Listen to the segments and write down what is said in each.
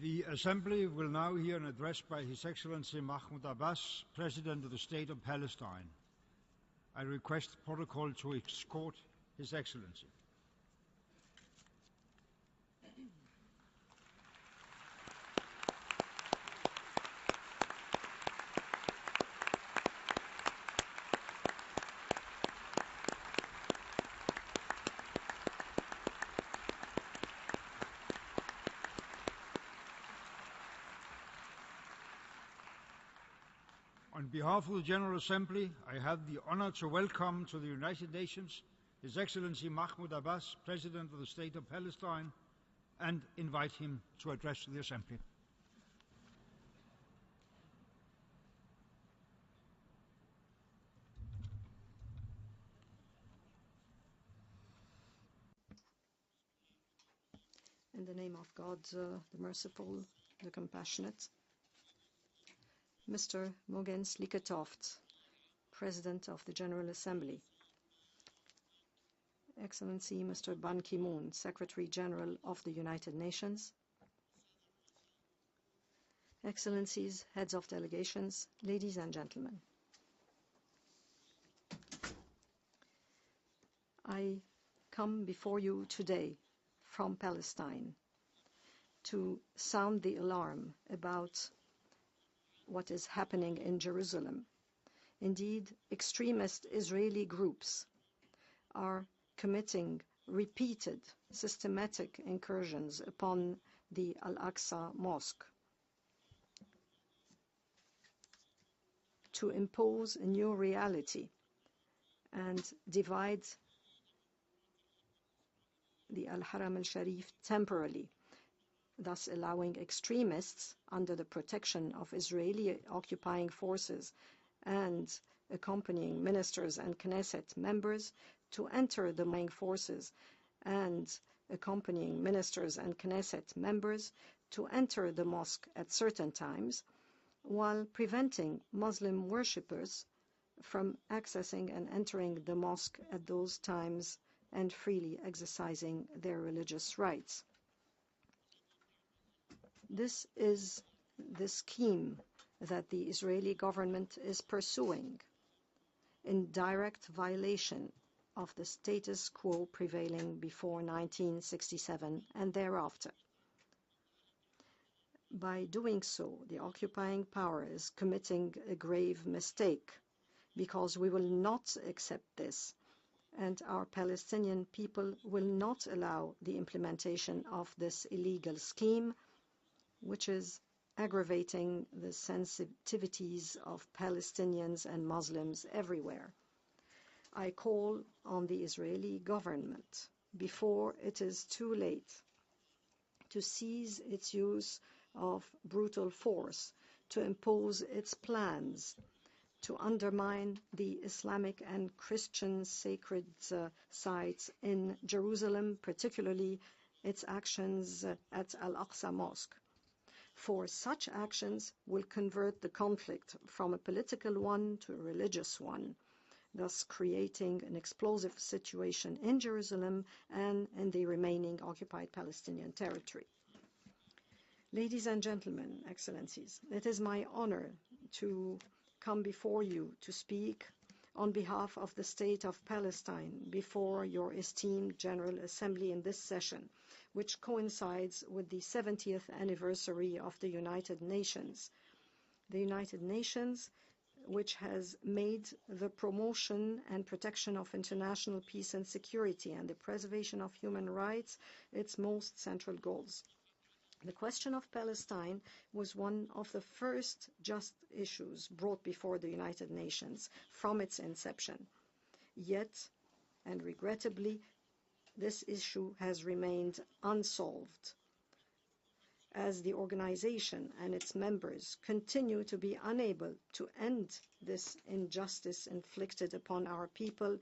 The Assembly will now hear an address by His Excellency Mahmoud Abbas, President of the State of Palestine. I request protocol to escort His Excellency. On behalf of the General Assembly, I have the honor to welcome to the United Nations His Excellency Mahmoud Abbas, President of the State of Palestine, and invite him to address the Assembly. In the name of God, the merciful, the compassionate, Mr. Mogens Lykketoft, President of the General Assembly, Excellency Mr. Ban Ki-moon, Secretary General of the United Nations, Excellencies, Heads of Delegations, ladies and gentlemen. I come before you today from Palestine to sound the alarm about what is happening in Jerusalem. Indeed, extremist Israeli groups are committing repeated, systematic incursions upon the Al-Aqsa Mosque to impose a new reality and divide the Al-Haram al-Sharif temporarily, thus allowing extremists under the protection of Israeli occupying forces and accompanying ministers and Knesset members to enter the occupying forces and accompanying ministers and Knesset members to enter the mosque at certain times, while preventing Muslim worshippers from accessing and entering the mosque at those times and freely exercising their religious rights. This is the scheme that the Israeli government is pursuing in direct violation of the status quo prevailing before 1967 and thereafter. By doing so, the occupying power is committing a grave mistake, because we will not accept this, and our Palestinian people will not allow the implementation of this illegal scheme, which is aggravating the sensitivities of Palestinians and Muslims everywhere. I call on the Israeli government, before it is too late, to cease its use of brutal force, to impose its plans, to undermine the Islamic and Christian sacred sites in Jerusalem, particularly its actions at Al-Aqsa Mosque. For such actions will convert the conflict from a political one to a religious one, thus creating an explosive situation in Jerusalem and in the remaining occupied Palestinian territory. Ladies and gentlemen, Excellencies, it is my honor to come before you to speak on behalf of the State of Palestine before your esteemed General Assembly in this session, which coincides with the 70th anniversary of the United Nations. The United Nations, which has made the promotion and protection of international peace and security and the preservation of human rights its most central goals. The question of Palestine was one of the first just issues brought before the United Nations from its inception. Yet, and regrettably, this issue has remained unsolved, as the organization and its members continue to be unable to end this injustice inflicted upon our people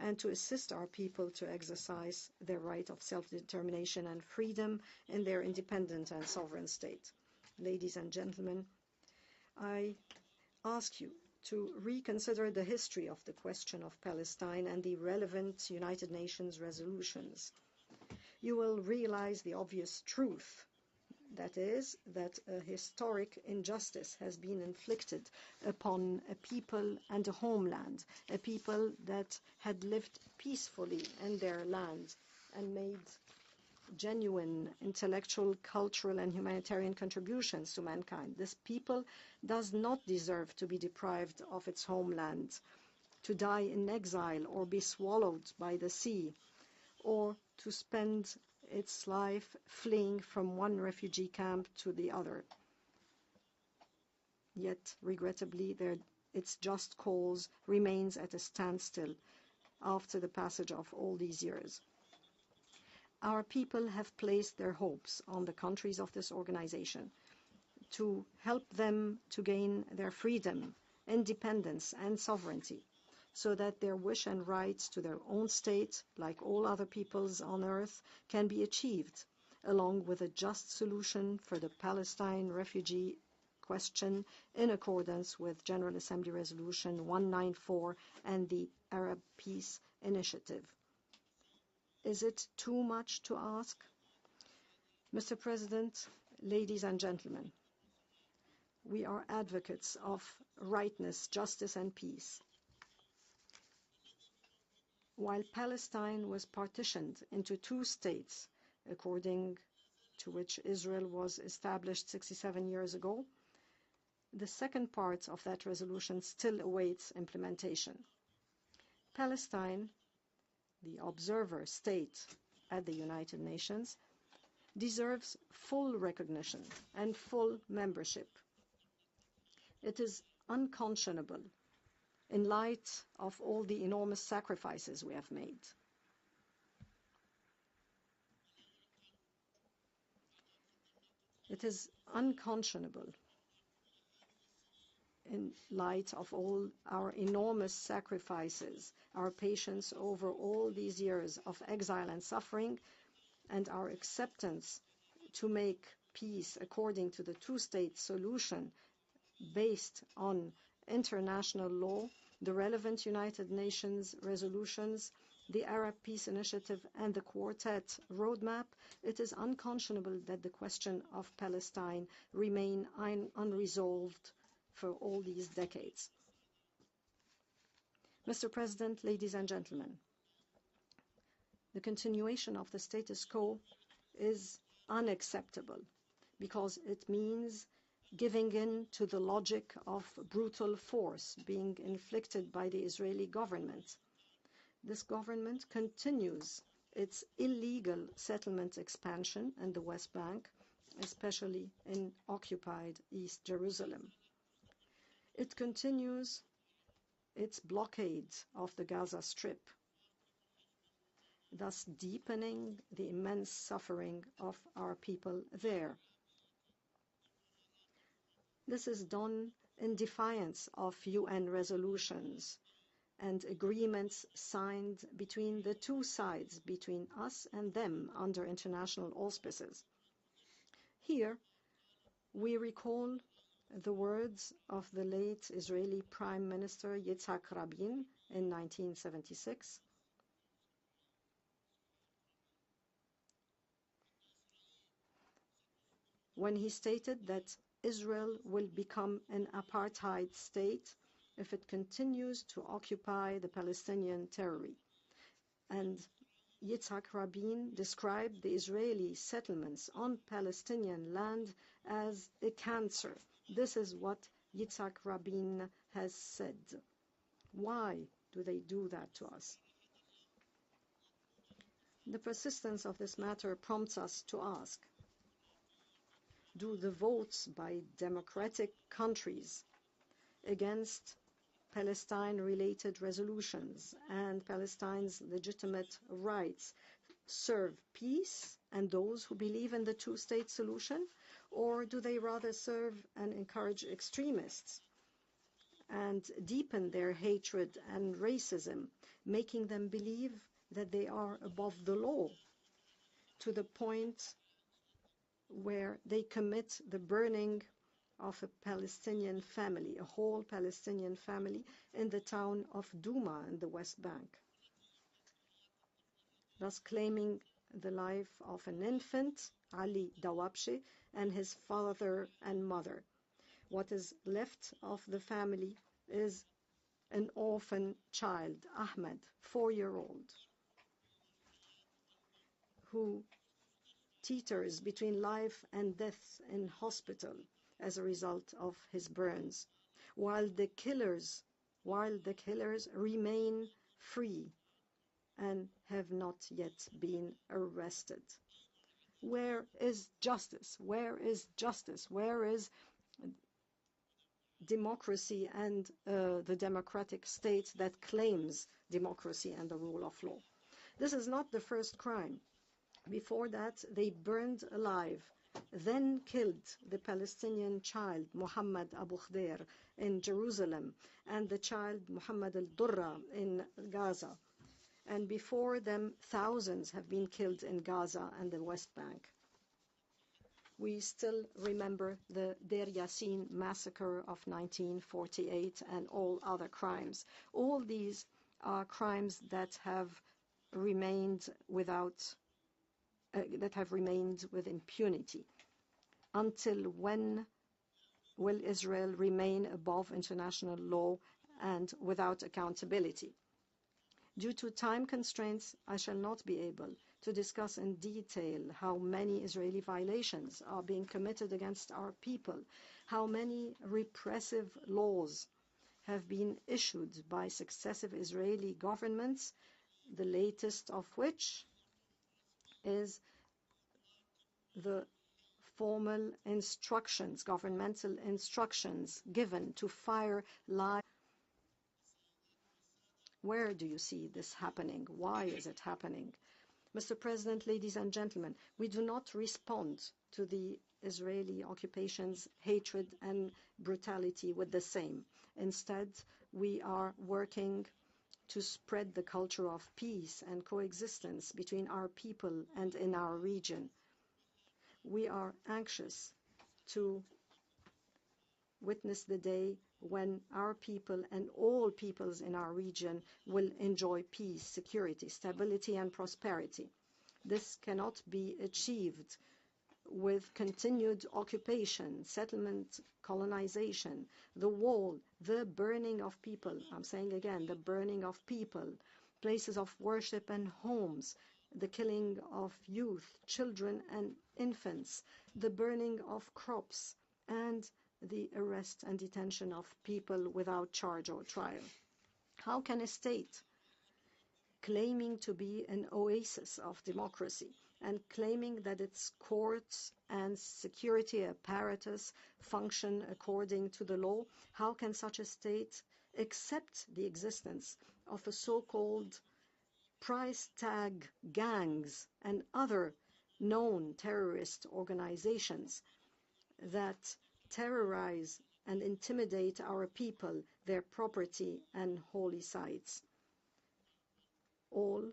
and to assist our people to exercise their right of self-determination and freedom in their independent and sovereign state. Ladies and gentlemen, I ask you to reconsider the history of the question of Palestine and the relevant United Nations resolutions. You will realize the obvious truth That is, that a historic injustice has been inflicted upon a people and a homeland, a people that had lived peacefully in their land and made genuine intellectual, cultural, and humanitarian contributions to mankind. This people does not deserve to be deprived of its homeland, to die in exile or be swallowed by the sea, or to spend its life fleeing from one refugee camp to the other. Yet, regrettably, its just cause remains at a standstill after the passage of all these years. Our people have placed their hopes on the countries of this organization to help them to gain their freedom, independence, and sovereignty, so that their wish and rights to their own state, like all other peoples on earth, can be achieved, along with a just solution for the Palestine refugee question in accordance with General Assembly Resolution 194 and the Arab Peace Initiative. Is it too much to ask? Mr. President, ladies and gentlemen, we are advocates of rightness, justice, and peace. While Palestine was partitioned into two states, according to which Israel was established 67 years ago, the second part of that resolution still awaits implementation. Palestine, the observer state at the United Nations, deserves full recognition and full membership. It is unconscionable in light of all the enormous sacrifices we have made. It is unconscionable in light of all our enormous sacrifices, our patience over all these years of exile and suffering, and our acceptance to make peace according to the two-state solution based on international law, the relevant United Nations resolutions, the Arab Peace Initiative, and the Quartet roadmap. It is unconscionable that the question of Palestine remain unresolved for all these decades. Mr. President, ladies and gentlemen, the continuation of the status quo is unacceptable because it means giving in to the logic of brutal force being inflicted by the Israeli government. This government continues its illegal settlement expansion in the West Bank, especially in occupied East Jerusalem. It continues its blockade of the Gaza Strip, thus deepening the immense suffering of our people there. This is done in defiance of UN resolutions and agreements signed between the two sides, between us and them, under international auspices. Here, we recall the words of the late Israeli Prime Minister Yitzhak Rabin in 1976, when he stated that Israel will become an apartheid state if it continues to occupy the Palestinian territory. And Yitzhak Rabin described the Israeli settlements on Palestinian land as a cancer. This is what Yitzhak Rabin has said. Why do they do that to us? The persistence of this matter prompts us to ask, do the votes by democratic countries against Palestine-related resolutions and Palestine's legitimate rights serve peace and those who believe in the two-state solution, or do they rather serve and encourage extremists and deepen their hatred and racism, making them believe that they are above the law to the point where they commit the burning of a Palestinian family, a whole Palestinian family, in the town of Douma in the West Bank, thus claiming the life of an infant, Ali Dawabshi, and his father and mother. What is left of the family is an orphan child, Ahmed, 4-year-old, who teeters between life and death in hospital as a result of his burns, while the killers remain free and have not yet been arrested. Where is justice? Where is justice? Where is democracy and the democratic state that claims democracy and the rule of law? This is not the first crime. Before that, they burned alive, then killed the Palestinian child Muhammad Abu Khdeir in Jerusalem and the child Muhammad al-Durra in Gaza. And before them, thousands have been killed in Gaza and the West Bank. We still remember the Deir Yassin massacre of 1948 and all other crimes. All these are crimes that have remained with impunity. Until when will Israel remain above international law and without accountability? Due to time constraints, I shall not be able to discuss in detail how many Israeli violations are being committed against our people, how many repressive laws have been issued by successive Israeli governments, the latest of which is the formal instructions, governmental instructions given to fire live. Where do you see this happening? Why is it happening? Mr. President, ladies and gentlemen, we do not respond to the Israeli occupation's hatred and brutality with the same. Instead, we are working to spread the culture of peace and coexistence between our people and in our region. We are anxious to witness the day when our people and all peoples in our region will enjoy peace, security, stability, and prosperity. This cannot be achieved with continued occupation, settlement, colonization, the wall, the burning of people. I'm saying again, the burning of people, places of worship and homes, the killing of youth, children, and infants, the burning of crops, and the arrest and detention of people without charge or trial. How can a state claiming to be an oasis of democracy and claiming that its courts and security apparatus function according to the law, how can such a state accept the existence of a so-called price tag gangs and other known terrorist organizations that terrorize and intimidate our people, their property, and holy sites, all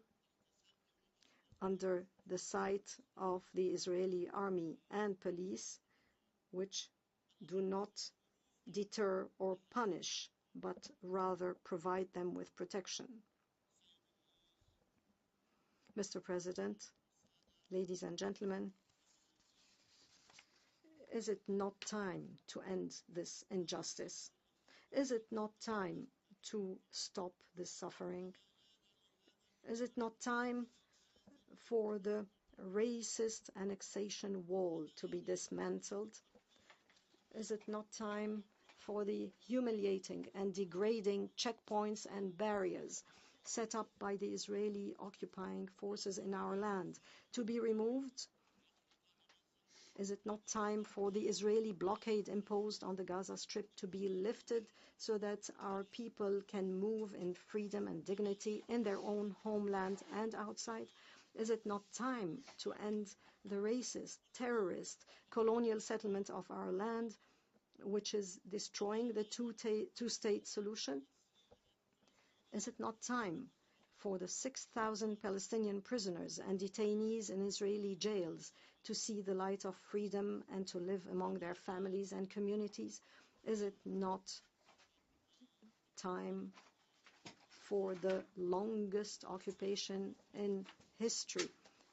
under the sight of the Israeli army and police, which do not deter or punish, but rather provide them with protection. Mr. President, ladies and gentlemen, is it not time to end this injustice? Is it not time to stop this suffering? Is it not time for the racist annexation wall to be dismantled? Is it not time for the humiliating and degrading checkpoints and barriers set up by the Israeli occupying forces in our land to be removed? Is it not time for the Israeli blockade imposed on the Gaza Strip to be lifted so that our people can move in freedom and dignity in their own homeland and outside? Is it not time to end the racist, terrorist, colonial settlement of our land, which is destroying the two-state solution? Is it not time for the 6,000 Palestinian prisoners and detainees in Israeli jails to see the light of freedom and to live among their families and communities? Is it not time for the longest occupation in history,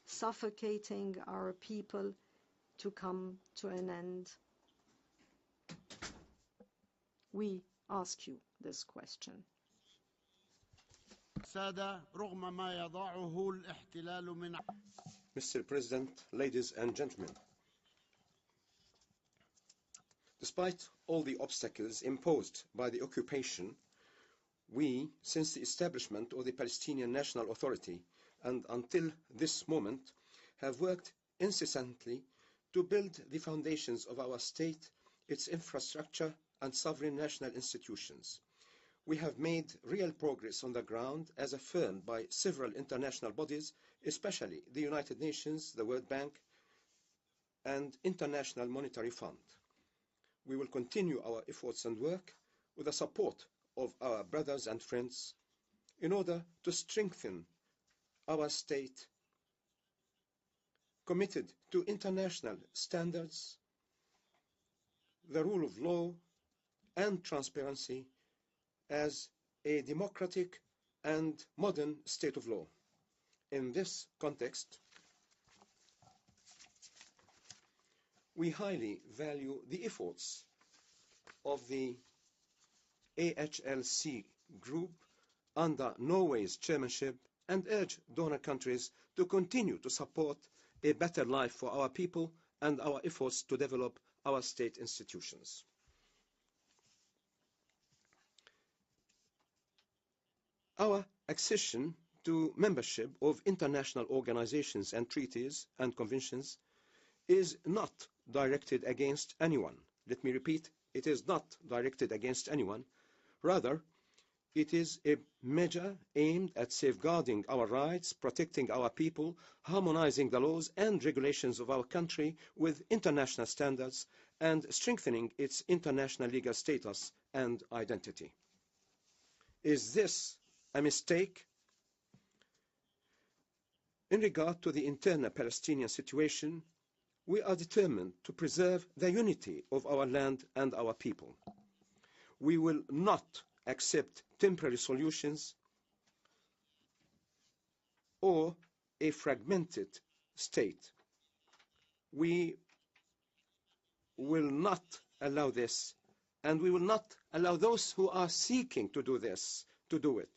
suffocating our people to come to an end? We ask you this question. Mr. President, ladies and gentlemen, despite all the obstacles imposed by the occupation, we, since the establishment of the Palestinian National Authority and until this moment, have worked incessantly to build the foundations of our state, its infrastructure and sovereign national institutions. We have made real progress on the ground as affirmed by several international bodies, especially the United Nations, the World Bank, and International Monetary Fund. We will continue our efforts and work with the support of our brothers and friends in order to strengthen our state committed to international standards, the rule of law, and transparency as a democratic and modern state of law. In this context, we highly value the efforts of the AHLC group under Norway's chairmanship and urge donor countries to continue to support a better life for our people and our efforts to develop our state institutions. Our accession to membership of international organizations and treaties and conventions is not directed against anyone. Let me repeat, it is not directed against anyone. Rather, it is a measure aimed at safeguarding our rights, protecting our people, harmonizing the laws and regulations of our country with international standards, and strengthening its international legal status and identity. Is this a mistake? In regard to the internal Palestinian situation, we are determined to preserve the unity of our land and our people. We will not accept temporary solutions or a fragmented state. We will not allow this, and we will not allow those who are seeking to do this to do it.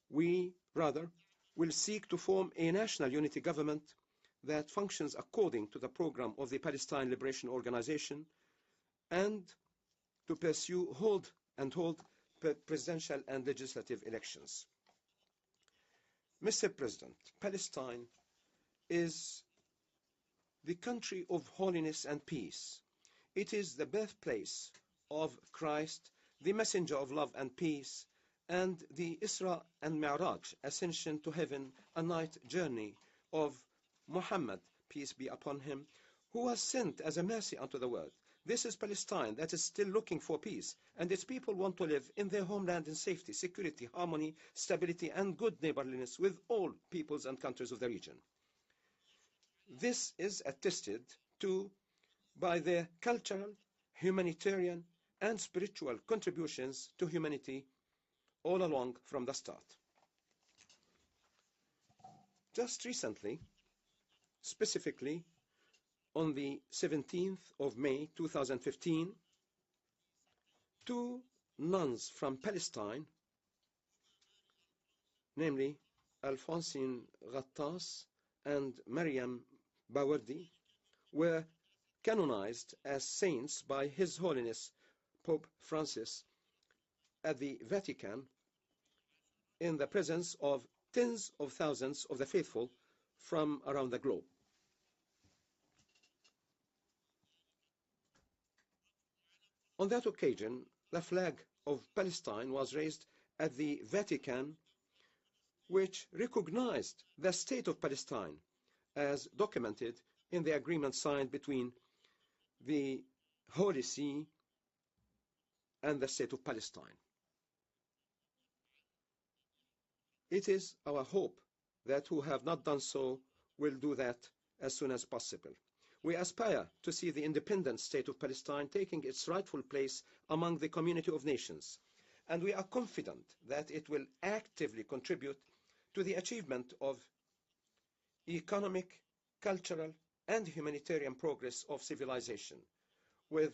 We, rather, will seek to form a national unity government that functions according to the program of the Palestine Liberation Organization and to pursue hold presidential and legislative elections. Mr. President, Palestine is the country of holiness and peace. It is the birthplace of Christ, the messenger of love and peace, and the Isra and Mi'raj, ascension to heaven, a night journey of Muhammad, peace be upon him, who was sent as a mercy unto the world. This is Palestine that is still looking for peace, and its people want to live in their homeland in safety, security, harmony, stability, and good neighborliness with all peoples and countries of the region. This is attested to by their cultural, humanitarian, and spiritual contributions to humanity all along from the start. Just recently, specifically on the 17th of May 2015, two nuns from Palestine, namely Alphonsine Ghattas and Maryam Bawardi, were canonized as saints by His Holiness Pope Francis at the Vatican in the presence of tens of thousands of the faithful from around the globe. On that occasion, the flag of Palestine was raised at the Vatican, which recognized the state of Palestine as documented in the agreement signed between the Holy See and the state of Palestine. It is our hope that who have not done so will do that as soon as possible. We aspire to see the independent state of Palestine taking its rightful place among the community of nations, and we are confident that it will actively contribute to the achievement of economic, cultural, and humanitarian progress of civilization, with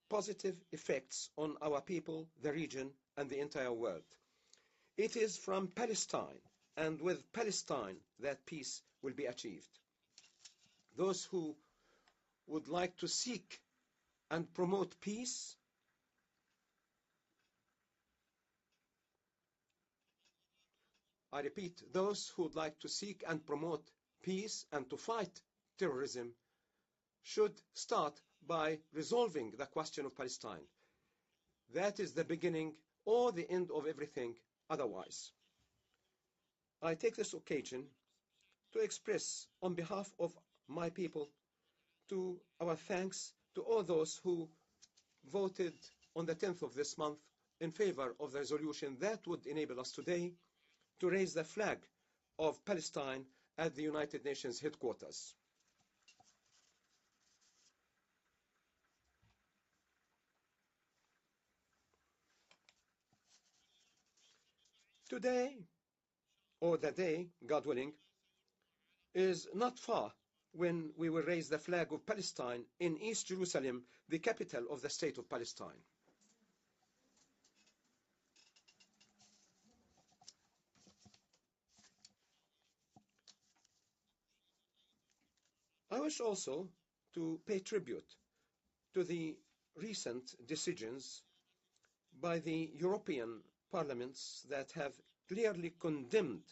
positive effects on our people, the region, and the entire world. It is from Palestine and with Palestine that peace will be achieved. Those who would like to seek and promote peace I repeat, those who would like to seek and promote peace and to fight terrorism should start by resolving the question of Palestine. That is the beginning or the end of everything otherwise. I take this occasion to express on behalf of my people to our thanks to all those who voted on the 10th of this month in favor of the resolution that would enable us today to raise the flag of Palestine at the United Nations headquarters. Today, or the day, God willing, is not far when we will raise the flag of Palestine in East Jerusalem, the capital of the state of Palestine. I wish also to pay tribute to the recent decisions by the European parliaments that have clearly condemned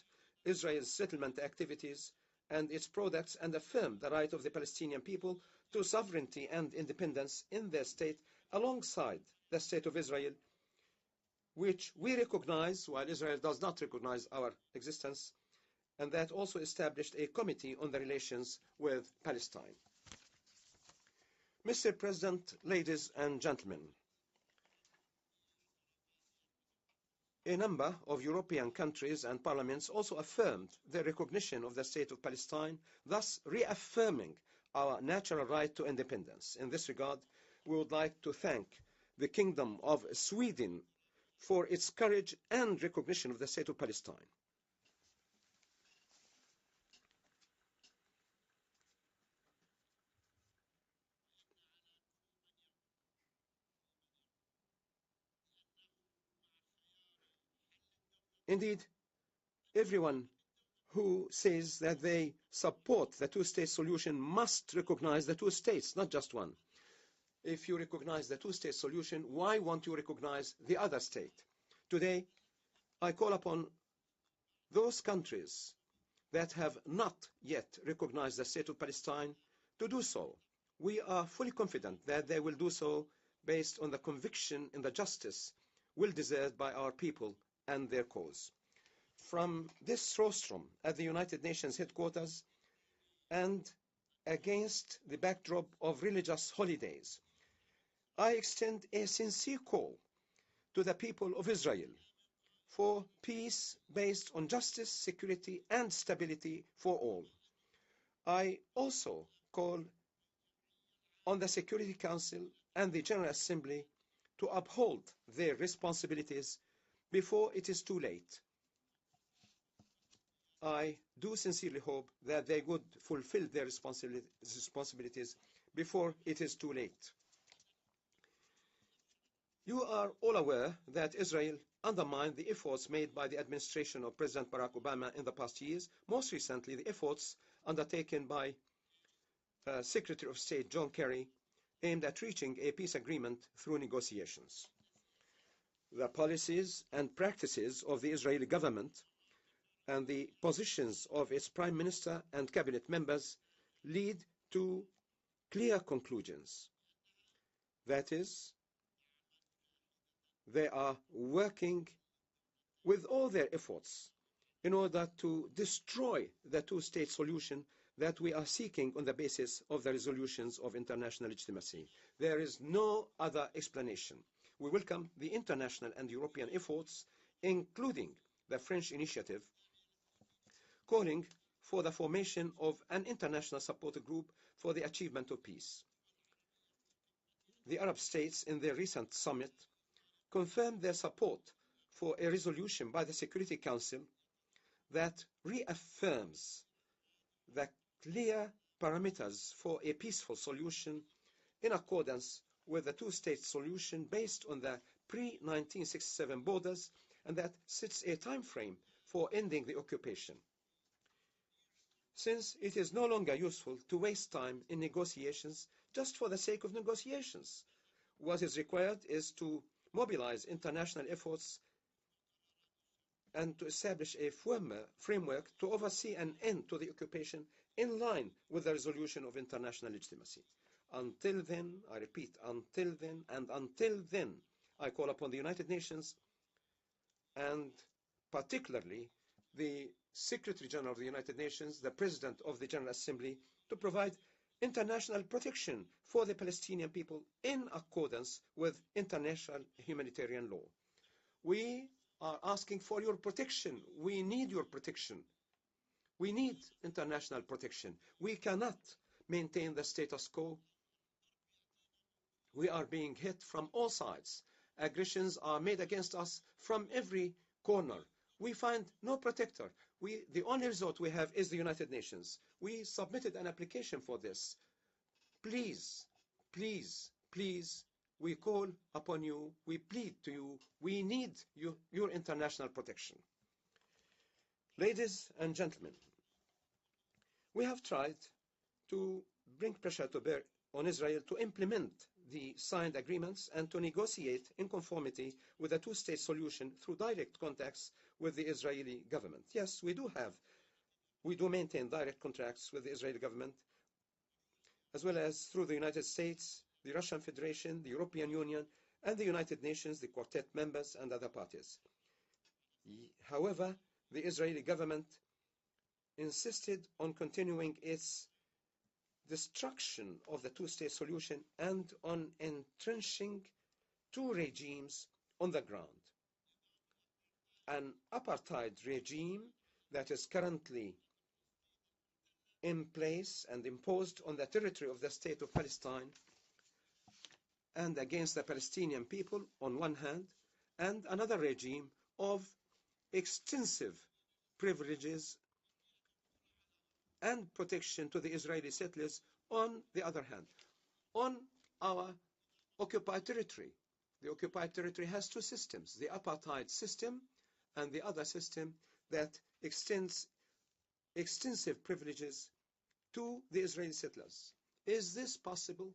Israel's settlement activities and its products and affirmed the right of the Palestinian people to sovereignty and independence in their state alongside the state of Israel, which we recognize while Israel does not recognize our existence, and that also established a committee on the relations with Palestine. Mr. President, ladies and gentlemen, a number of European countries and parliaments also affirmed the recognition of the state of Palestine, thus reaffirming our natural right to independence. In this regard, we would like to thank the Kingdom of Sweden for its courage and recognition of the state of Palestine. Indeed, everyone who says that they support the two-state solution must recognize the two states, not just one. If you recognize the two-state solution, why won't you recognize the other state? Today, I call upon those countries that have not yet recognized the state of Palestine to do so. We are fully confident that they will do so based on the conviction in the justice well deserved by our people and their cause. From this rostrum at the United Nations headquarters and against the backdrop of religious holidays, I extend a sincere call to the people of Israel for peace based on justice, security, and stability for all. I also call on the Security Council and the General Assembly to uphold their responsibilities before it is too late. I do sincerely hope that they would fulfill their responsibilities before it is too late. You are all aware that Israel undermined the efforts made by the administration of President Barack Obama in the past years, most recently the efforts undertaken by Secretary of State John Kerry aimed at reaching a peace agreement through negotiations. The policies and practices of the Israeli government and the positions of its Prime Minister and cabinet members lead to clear conclusions. That is, they are working with all their efforts in order to destroy the two-state solution that we are seeking on the basis of the resolutions of international legitimacy. There is no other explanation. We welcome the international and European efforts, including the French initiative, calling for the formation of an international support group for the achievement of peace. The Arab states in their recent summit confirmed their support for a resolution by the Security Council that reaffirms the clear parameters for a peaceful solution in accordance with the two-state solution based on the pre-1967 borders, and that sets a time frame for ending the occupation. Since it is no longer useful to waste time in negotiations just for the sake of negotiations, what is required is to mobilize international efforts and to establish a framework to oversee an end to the occupation in line with the resolution of international legitimacy. Until then, I repeat, until then, and until then, I call upon the United Nations and particularly the Secretary General of the United Nations, the President of the General Assembly, to provide international protection for the Palestinian people in accordance with international humanitarian law. We are asking for your protection. We need your protection. We need international protection. We cannot maintain the status quo. We are being hit from all sides. Aggressions are made against us from every corner. We find no protector. The only resort we have is the United Nations. We submitted an application for this. Please, please, please, we call upon you, we plead to you, we need your international protection. Ladies and gentlemen, we have tried to bring pressure to bear on Israel to implement the signed agreements and to negotiate in conformity with a two-state solution through direct contacts with the Israeli government. Yes, we do maintain direct contracts with the Israeli government, as well as through the United States, the Russian Federation, the European Union, and the United Nations, the Quartet members, and other parties. However, the Israeli government insisted on continuing its destruction of the two-state solution and on entrenching two regimes on the ground. An apartheid regime that is currently in place and imposed on the territory of the state of Palestine and against the Palestinian people on one hand, and another regime of extensive privileges and protection to the Israeli settlers on the other hand. On our occupied territory, the occupied territory has two systems, the apartheid system and the other system that extends extensive privileges to the Israeli settlers. Is this possible?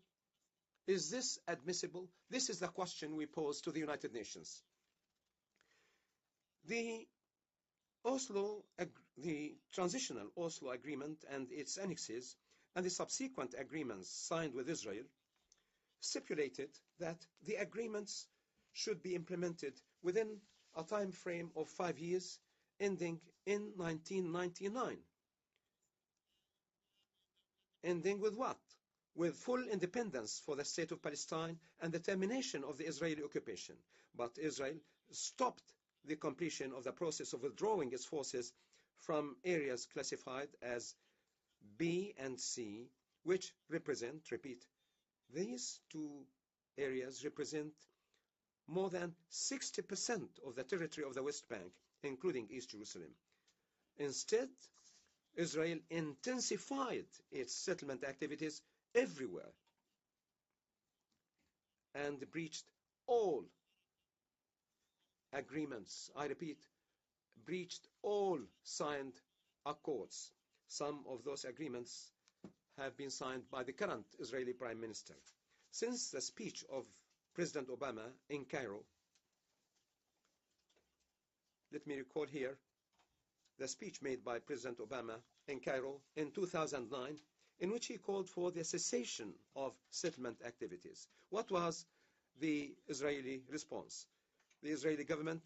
Is this admissible? This is the question we pose to the United Nations. The transitional Oslo Agreement and its annexes and the subsequent agreements signed with Israel stipulated that the agreements should be implemented within a time frame of 5 years ending in 1999. Ending with what? With full independence for the state of Palestine and the termination of the Israeli occupation. But Israel stopped the completion of the process of withdrawing its forces from areas classified as B and C, which represent, repeat, these two areas represent more than 60% of the territory of the West Bank, including East Jerusalem. Instead, Israel intensified its settlement activities everywhere and breached all agreements. I repeat, breached all signed accords. Some of those agreements have been signed by the current Israeli Prime Minister. Since the speech of President Obama in Cairo, let me recall here the speech made by President Obama in Cairo in 2009, in which he called for the cessation of settlement activities. What was the Israeli response? The Israeli government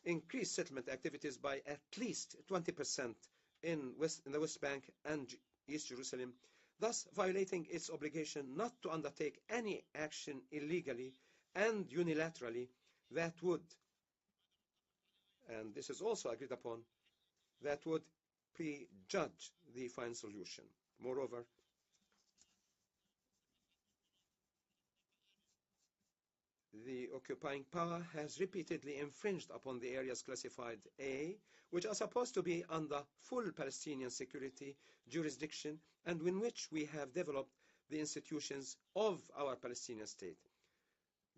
increased settlement activities by at least 20% in the West Bank and East Jerusalem, thus violating its obligation not to undertake any action illegally and unilaterally that would, and this is also agreed upon, that would prejudge the final solution. Moreover, the occupying power has repeatedly infringed upon the areas classified A, which are supposed to be under full Palestinian security jurisdiction and in which we have developed the institutions of our Palestinian state.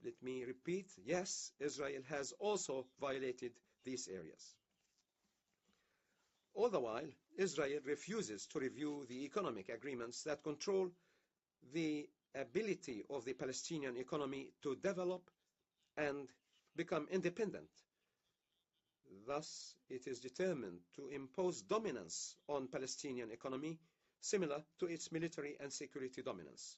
Let me repeat, yes, Israel has also violated these areas. All the while, Israel refuses to review the economic agreements that control the ability of the Palestinian economy to develop and become independent. Thus, it is determined to impose dominance on Palestinian economy similar to its military and security dominance.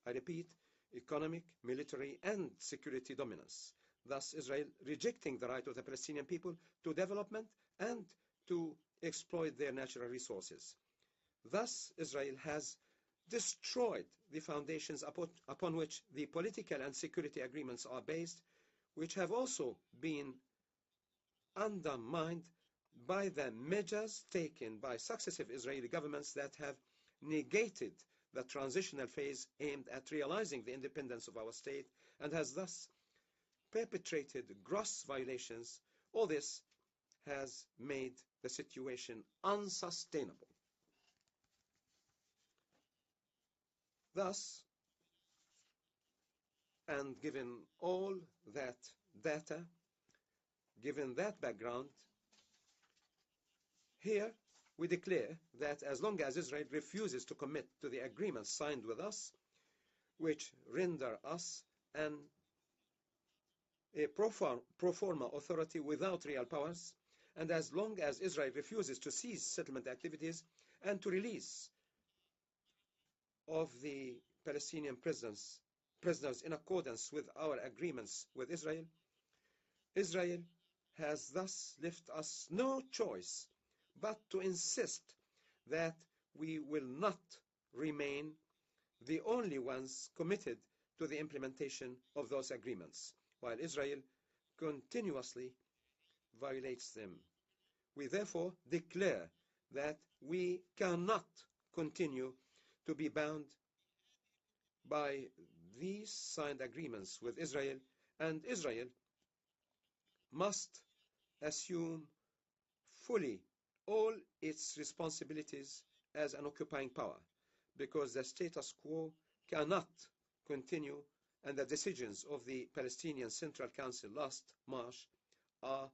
I repeat, economic, military, and security dominance. Thus, Israel rejecting the right of the Palestinian people to development and to exploit their natural resources. Thus, Israel has destroyed the foundations upon which the political and security agreements are based, which have also been undermined by the measures taken by successive Israeli governments that have negated the transitional phase aimed at realizing the independence of our state and has thus perpetrated gross violations. All this has made the situation unsustainable. Thus, and given all that data, given that background, here we declare that as long as Israel refuses to commit to the agreements signed with us, which render us a pro forma authority without real powers, and as long as Israel refuses to cease settlement activities and to release of the Palestinian prisoners in accordance with our agreements with Israel, Israel has thus left us no choice but to insist that we will not remain the only ones committed to the implementation of those agreements, while Israel continuously violates them. We therefore declare that we cannot continue to be bound by these signed agreements with Israel, and Israel must assume fully all its responsibilities as an occupying power, because the status quo cannot continue, and the decisions of the Palestinian Central Council last March are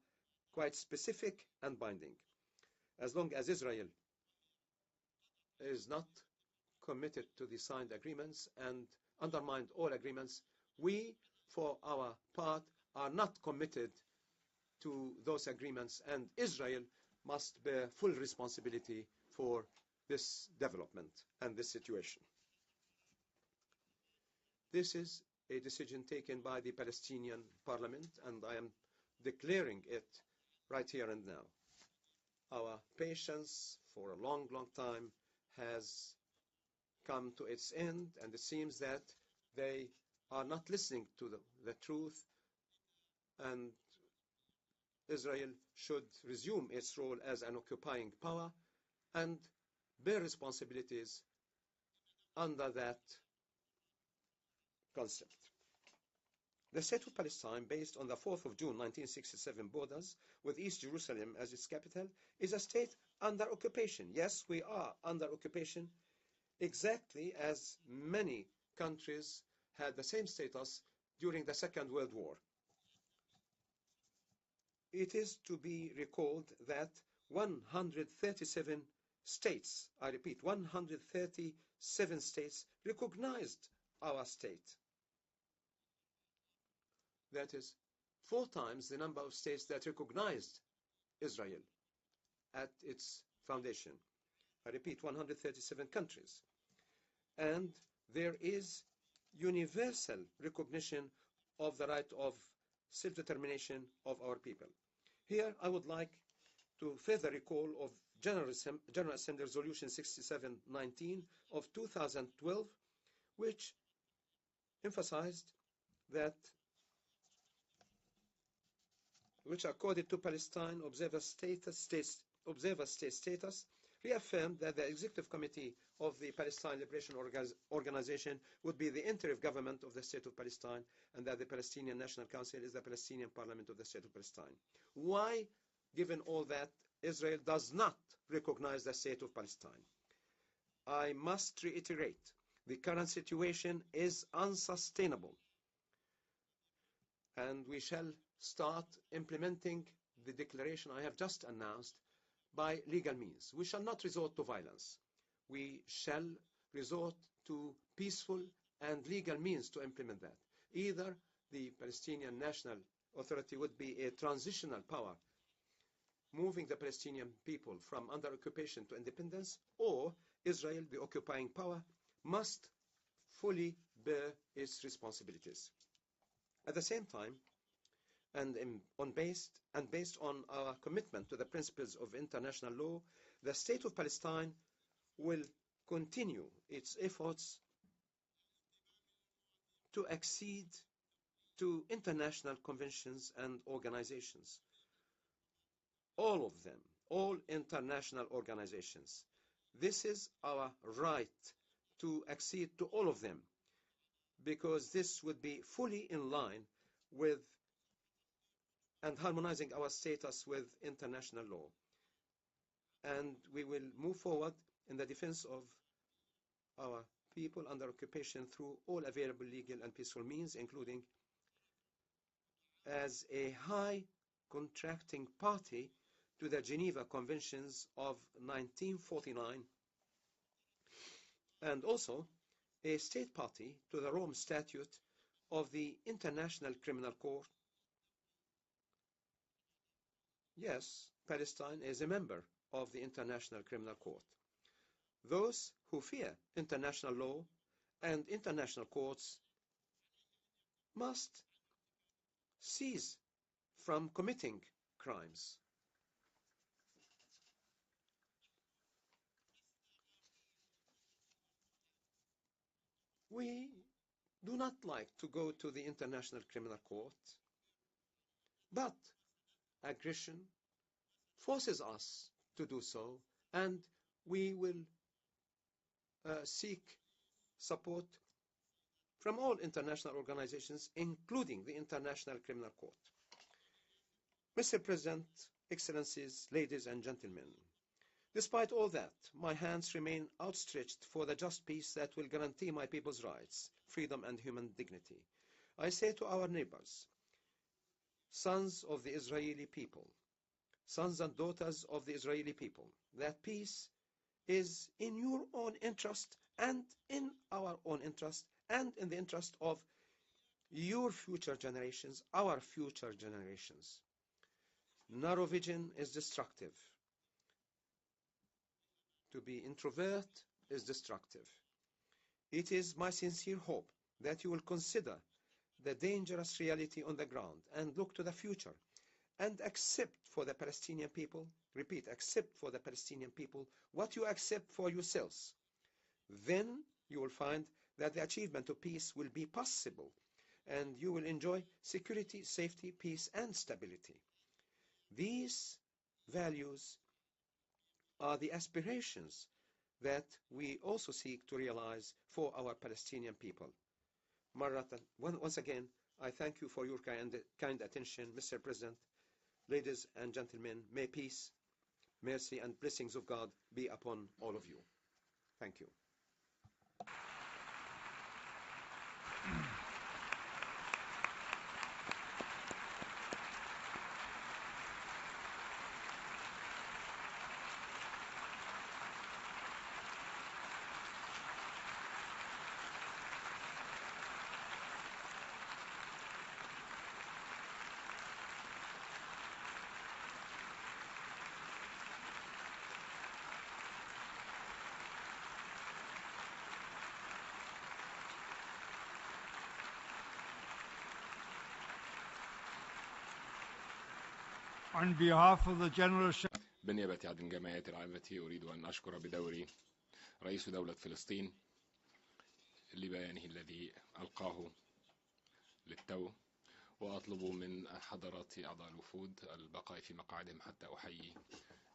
quite specific and binding. As long as Israel is not committed to the signed agreements and undermined all agreements, we, for our part, are not committed to those agreements, and Israel must bear full responsibility for this development and this situation. This is a decision taken by the Palestinian Parliament, and I am declaring it right here and now. Our patience for a long, long time has come to its end, and it seems that they are not listening to the truth, and Israel should resume its role as an occupying power and bear responsibilities under that concept. The State of Palestine, based on the 4th of June 1967 borders with East Jerusalem as its capital, is a state under occupation. Yes, we are under occupation, exactly as many countries had the same status during the Second World War. It is to be recalled that 137 states, I repeat, 137 states recognized our state. That is 4 times the number of states that recognized Israel at its foundation. I repeat, 137 countries. And there is universal recognition of the right of self-determination of our people. Here, I would like to further recall of General Assembly Resolution 6719 of 2012, which emphasized that which accorded to Palestine observer state status reaffirmed that the Executive Committee of the Palestine Liberation Organization would be the interim government of the State of Palestine, and that the Palestinian National Council is the Palestinian Parliament of the State of Palestine. Why, given all that, Israel does not recognize the State of Palestine? I must reiterate, the current situation is unsustainable, and we shall start implementing the declaration I have just announced by legal means. We shall not resort to violence. We shall resort to peaceful and legal means to implement that. Either the Palestinian National Authority would be a transitional power, moving the Palestinian people from under occupation to independence, or Israel, the occupying power, must fully bear its responsibilities. At the same time, and based on our commitment to the principles of international law, the State of Palestine will continue its efforts to accede to international conventions and organizations. All of them, all international organizations. This is our right to accede to all of them, because this would be fully in line with and harmonizing our status with international law. And we will move forward in the defense of our people under occupation through all available legal and peaceful means, including as a high contracting party to the Geneva Conventions of 1949, and also a state party to the Rome Statute of the International Criminal Court. Yes, Palestine is a member of the International Criminal Court. Those who fear international law and international courts must cease from committing crimes. We do not like to go to the International Criminal Court, but aggression forces us to do so, and we will seek support from all international organizations, including the International Criminal Court. Mr. President, Excellencies, ladies and gentlemen, despite all that, my hands remain outstretched for the just peace that will guarantee my people's rights, freedom, and human dignity. I say to our neighbors, sons of the Israeli people, sons and daughters of the Israeli people, that peace is in your own interest and in our own interest and in the interest of your future generations, our future generations. Narrow vision is destructive. To be introvert is destructive. It is my sincere hope that you will consider the dangerous reality on the ground and look to the future and accept for the Palestinian people, repeat, accept for the Palestinian people what you accept for yourselves. Then you will find that the achievement of peace will be possible, and you will enjoy security, safety, peace, and stability. These values are the aspirations that we also seek to realize for our Palestinian people. Once again, I thank you for your kind attention, Mr. President. Ladies and gentlemen, may peace, mercy, and blessings of God be upon all of you. Thank you. On behalf of the General بالنيابة عن الجمعية العامة أريد أن أشكر بدوري رئيس دولة فلسطين لبيانه الذي ألقاه للتو، وأطلب من حضرات أعضاء الوفود البقاء في مقاعدهم حتى أحيي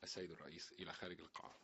السيد الرئيس إلى خارج القاعة.